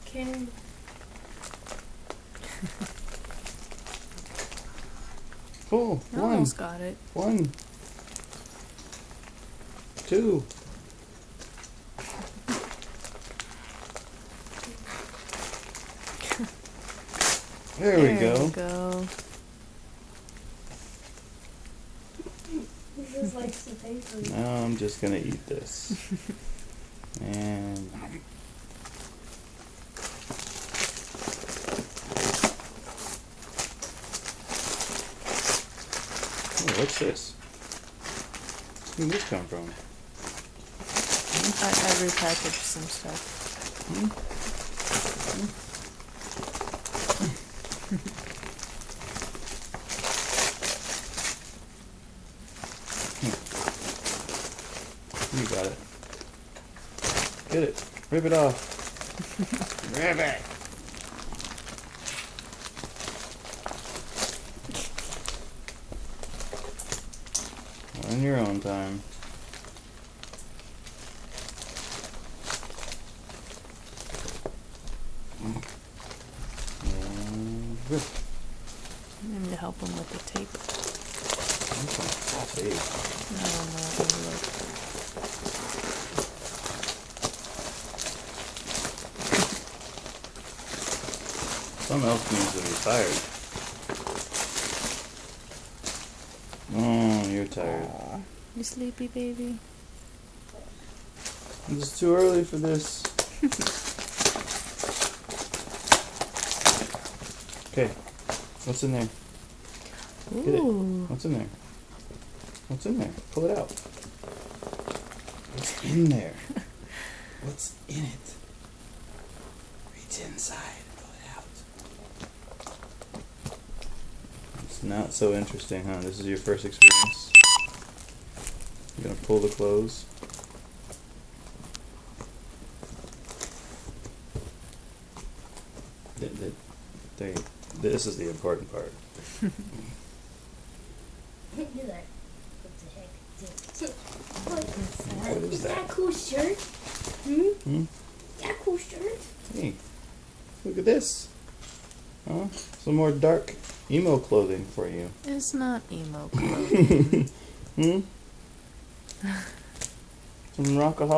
Okay. Cool. I almost got it. 1, 2. There we go. He just likes the paper. Now I'm just gonna eat this. And oh, what's this? Where did this come from? I repackaged some stuff. You got it. Get it. Rip it off. Rip it. On your own time. And rip. I need to help him with the tape. Tape. I don't know what to look. Something else needs to be tired. Oh, you're tired. Aw. You sleepy, baby? It's too early for this. Okay, what's in there? Get it. Ooh. What's in there? What's in there? Pull it out. What's in there? What's in it? Reach inside. Pull it out. It's not so interesting, huh? This is your first experience. You're gonna pull the clothes. This is the important part. You're like, what the heck? What is Is that that? a cool shirt? Hmm? That a cool shirt? Hey, look at this. Huh? Some more dark emo clothing for you. It's not emo clothes. Hmm? Some rockaholic.